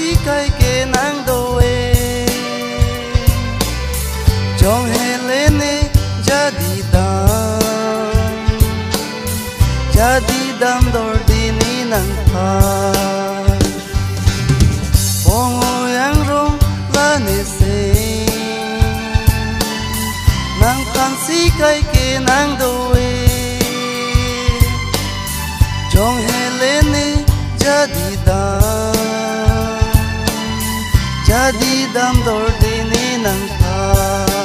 si kai ke nang doe Jong helene jadi dam dor dini nang par bongo yang rong lane se nang kan si kai ke nang doe Jong helene jadi dam dor dini nang par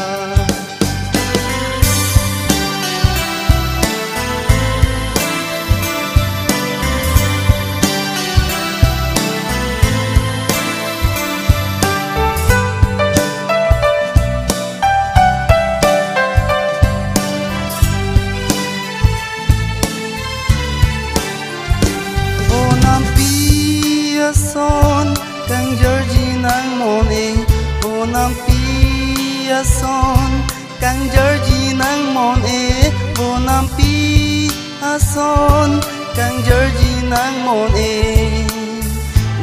son kang Georgie nang mone bonam pi son kang Georgie nang mone bonam pi son kang Georgie nang mone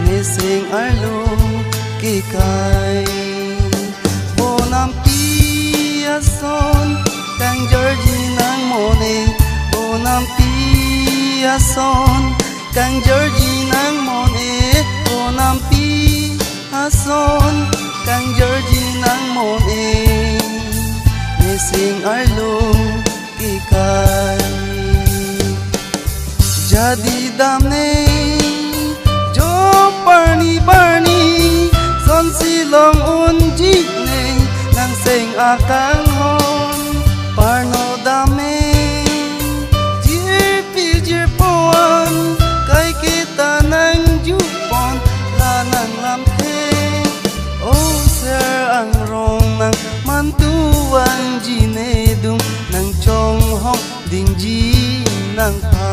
ne sing arlo ki kai bonam pi son kang Georgie nang mone bonam pi son kang Georgie nang mone bonam pi son kang Georgie nang mone ne sing arlo ki kai jadi dam ne jo parni son silong un ji ne nang sing akang hon parno dame Tuang ji ne dung nang chong hong ding ji nang pa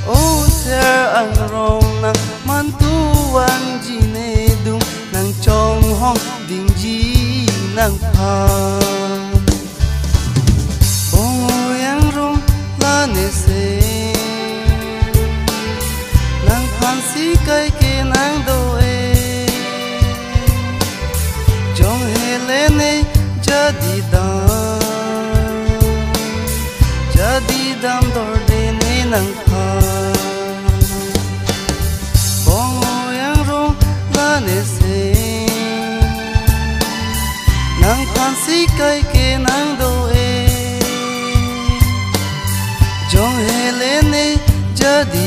o ser ang rong nang man tuang ji ne dung nang chong hong ding ji nang pa bongo yang rong la ne se nang phan si kai ke nang do helene jadi dam dor dini nang pa bongo yang rong lane se nang pan si kai ke nang doe jong helene jadi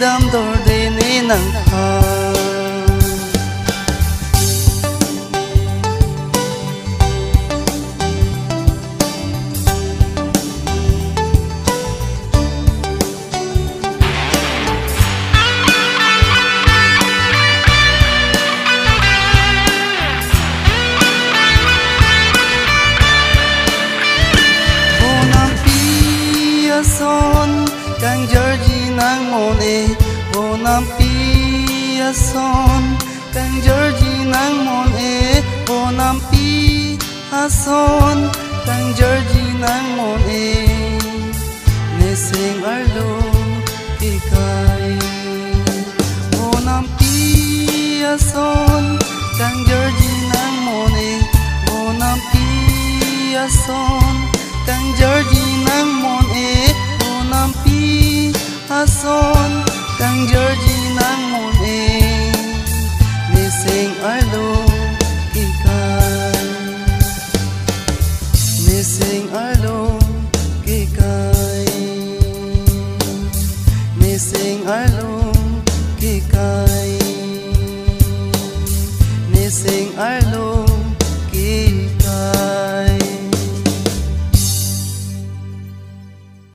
dam dor dini nang pa son kang Georgie nang mone bonam pi son kang Georgie nang mone bonam pi son kang Georgie nang mone ne sing arlo ki kai bonam pi son kang Georgie nang mone bonam pi son kang Georgie